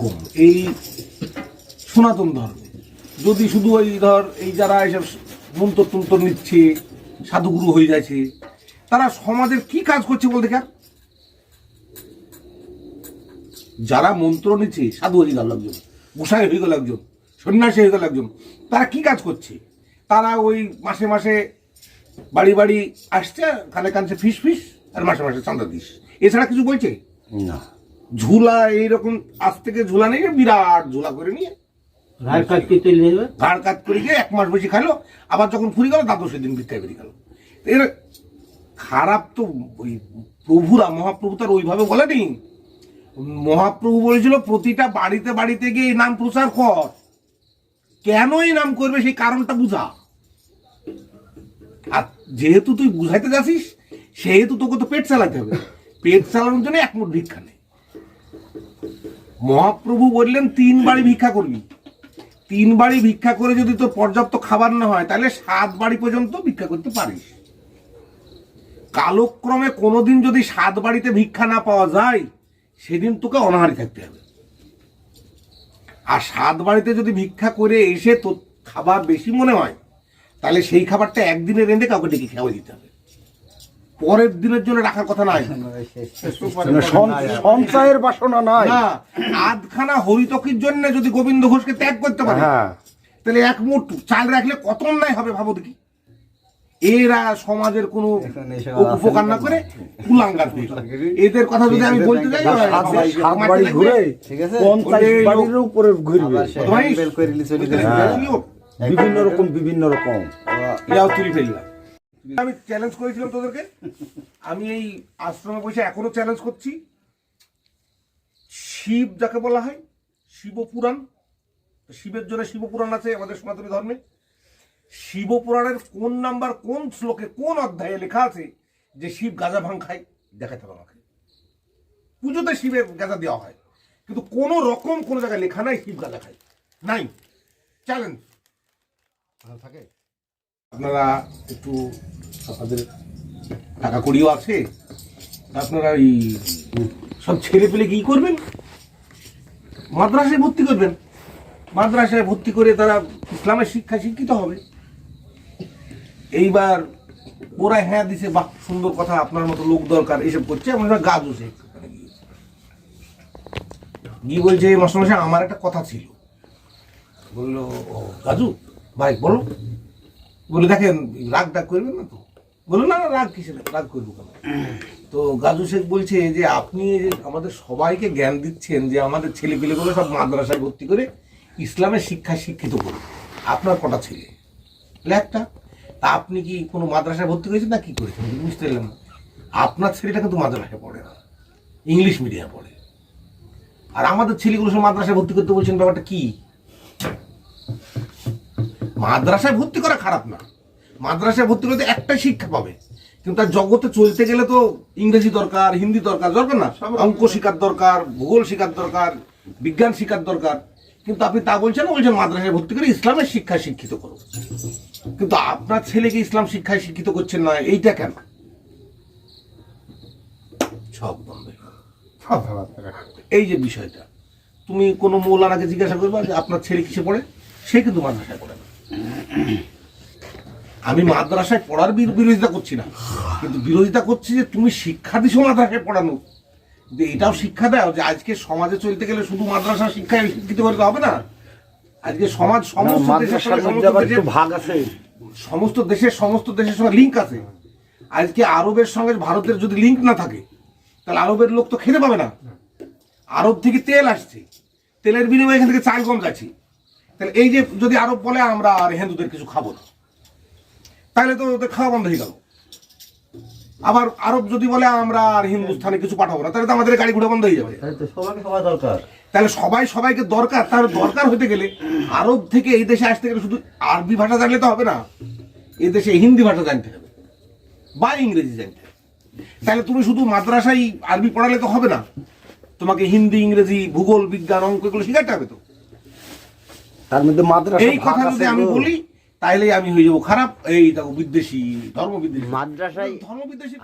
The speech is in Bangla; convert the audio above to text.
রকম এই সনাতন ধর্মে যদি শুধু ওই ধর এই যারা এইসব মন্ত্র তন্ত্র নিচ্ছে সাধুগুরু হয়ে যাচ্ছে, তারা সমাজের কি কাজ করছে বলতে কেন? যারা মন্ত্র নিচ্ছে সাধু হয়ে গেল একজন, গোসাই হয়ে গেল একজন, সন্ন্যাসী হয়ে গেল একজন, তারা কি কাজ করছে? তারা ওই মাসে মাসে বাড়ি বাড়ি আসছে, কানে কানছে ফিস ফিস, আর মাসে মাসে চাঁদা দিস, এছাড়া কিছু বলছে না। ঝুলা এইরকম আজ থেকে ঝুলা নেই, বিরাট ঝুলা করে নিয়ে ঘাড় কাটতে চলে যাবে, ঘাড় কাজ করে গিয়ে 1 মাস বেশি খাইলো, আবার যখন ফুরি গেল দাদু সেদিন ভিক্ষায় বেরিয়ে গেল। এর খারাপ তো ওই প্রভুরা, মহাপ্রভু তার ওইভাবে বলেনি। মহাপ্রভু বলেছিল প্রতিটা বাড়িতে বাড়িতে গিয়ে এই নাম প্রচার কর। কেন এই নাম করবে সেই কারণটা বুঝা। আর যেহেতু তুই বুঝাইতে যাচ্ছিস সেহেতু তোকে তো পেট চালাতে হবে, পেট চালানোর জন্য 1 মুঠ ভিক্ষা নেই। মহাপ্রভু বললেন 3 বাড়ি ভিক্ষা করবি, 3 বাড়ি ভিক্ষা করে যদি তোর পর্যাপ্ত খাবার না হয় তাহলে 7 বাড়ি পর্যন্ত ভিক্ষা করতে পারিস। কালক্রমে কোনোদিন যদি 7 বাড়িতে ভিক্ষা না পাওয়া যায় সেদিন তোকে অনাহারি থাকতে হবে। আর 7 বাড়িতে যদি ভিক্ষা করে এসে তোর খাবার বেশি মনে হয় তাহলে সেই খাবারটা একদিনে রেঁধে কাউকে ডেকে খাওয়া দিতে হবে, পরের দিনের জন্য রাখার কথা নাই। সঞ্চয়ের বাসনা নাই। না, আধখানা হরিতকির জন্য যদি গোবিন্দ ঘোষকে ত্যাগ করতে পারে তাহলে 1 মুঠ চাল রাখলে কত অন্যায় হবে ভাবো দেখি। এরা সমাজের কোনো উপকার না করে কুলাঙ্গার। এদের কথা যদি আমি বলতে যাই বিভিন্ন রকম তুলি ফেললাম। আমি চ্যালেঞ্জ করেছিলাম তোদেরকে, আমি এই আশ্রমে বসে এখনো চ্যালেঞ্জ করছি। শিব যাকে বলা হয় শিবপুরাণ, শিবের জন্য শিবপুরাণ আছে আমাদের সনাতনী ধর্মে। শিবপুরাণের কোন নাম্বার কোন শ্লোকে কোন অধ্যায়ে লেখা আছে যে শিব গাঁজা ভাঙ খায়? দেখাতে হবে আমাকে। পুজোতে শিবের গাঁজা দেওয়া হয় কিন্তু কোন রকম কোন জায়গায় লেখা নাই শিব গাঁজা খায়, নাই। চ্যালেঞ্জ থাকে। আপনারা একটু, আপনাদের টাকা কড়িও আছে, আপনারা এই সব ছেলে পেলে কি করবেন, মাদ্রাসায় ভর্তি করবেন। মাদ্রাসায় ভর্তি করে তারা ইসলামের শিক্ষা শিক্ষিত হবে। এইবার ওরা হ্যাঁ দিছে, বাহ সুন্দর কথা, আপনার মতো লোক দরকার, এইসব করছে। আমরা গাছ বসে গিয়ে বলছে মাস্টারমশাই আমার একটা কথা ছিল। বললো ও গাজু ভাই বলো। বলে দেখেন রাগ ডাক করবেন না তো? বললো না রাগ কিসের, রাগ করবো কেন? তো গাজু শেখ বলছে যে আপনি আমাদের সবাইকে জ্ঞান দিচ্ছেন যে আমাদের ছেলে পেলেগুলো সব মাদ্রাসায় ভর্তি করে ইসলামের শিক্ষায় শিক্ষিত করুন। আপনার কটা ছেলে? একটা। তা আপনি কি কোনো মাদ্রাসায় ভর্তি করেছেন না কি করেছেন? বুঝতে পারলাম না। আপনার ছেলেটা কিন্তু মাদ্রাসায় পড়ে না, ইংলিশ মিডিয়ামে পড়ে। আর আমাদের ছেলেগুলো সব মাদ্রাসায় ভর্তি করতে বলছেন, ব্যাপারটা কি? মাদ্রাসায় ভর্তি করা খারাপ না, মাদ্রাসায় ভর্তি করতে একটাই শিক্ষা পাবে, কিন্তু তার জগতে চলতে গেলে তো ইংরেজি দরকার, হিন্দি দরকার, দরকার না? অঙ্ক শিখার দরকার, ভূগোল শিখার দরকার, বিজ্ঞান শিখার দরকার। কিন্তু আপনি তা বলছেন না, বলছেন মাদ্রাসায় ভর্তি করে ইসলামের শিক্ষায় শিক্ষিত করো। কিন্তু আপনার ছেলেকে ইসলাম শিক্ষায় শিক্ষিত করছেন না, এইটা কেন? সব বন্ধ। এই যে বিষয়টা, তুমি কোনো মৌলানাকে জিজ্ঞাসা করবে যে আপনার ছেলে কিসে পড়ে, সে কিন্তু মাদ্রাসায় পড়ে না। আমি মাদ্রাসায় পড়ার বিরোধিতা করছি না, কিন্তু বিরোধিতা করছি যে তুমি শিক্ষা দিছো মাদ্রাসায় পড়ানো, এটাও শিক্ষা দাও যে আজকে সমাজে চলতে গেলে শুধু মাদ্রাসা শিক্ষায় শিক্ষিত করতে হবে না। আজকে সমাজ সমস্ত দেশের সঙ্গে লিঙ্ক আছে। আজকে আরবের সঙ্গে ভারতের যদি লিঙ্ক না থাকে তাহলে আরবের লোক তো খেতে পাবে না। আরব থেকে তেল আসছে, তেলের বিনিময়ে এখান থেকে চাল গম যাচ্ছে। তাহলে এই যে যদি আরব বলে আমরা আর হিন্দুদের কিছু খাবো না, তাহলে তো ওদের খাওয়া বন্ধ হয়ে গেল। আবার আরব যদি বলে আমরা আর হিন্দুস্থানে কিছু পাঠাবো না, তাহলে তো আমাদের গাড়ি ঘোড়া বন্ধ হয়ে যাবে। তাহলে সবাই সবাইকে দরকার। তার দরকার হতে গেলে আরব থেকে এই দেশে আসতে গেলে শুধু আরবি ভাষা জানলে তো হবে না, এই দেশে হিন্দি ভাষা জানতে হবে বা ইংরেজি জানতে হবে। তাহলে তুমি শুধু মাদ্রাসায় আরবি পড়ালে তো হবে না, তোমাকে হিন্দি, ইংরেজি, ভূগোল, বিজ্ঞান, অঙ্ক এগুলো শিখাতে হবে। তো তার মধ্যে মাদ্রাসা, এই কথা যদি আমি বলি তাইলে আমি হয়ে যাবো খারাপ, এই দেখো বিদ্বেষী, ধর্ম বিদ্বেষী। মাদ্রাসায় ধর্ম বিদ্বেষী।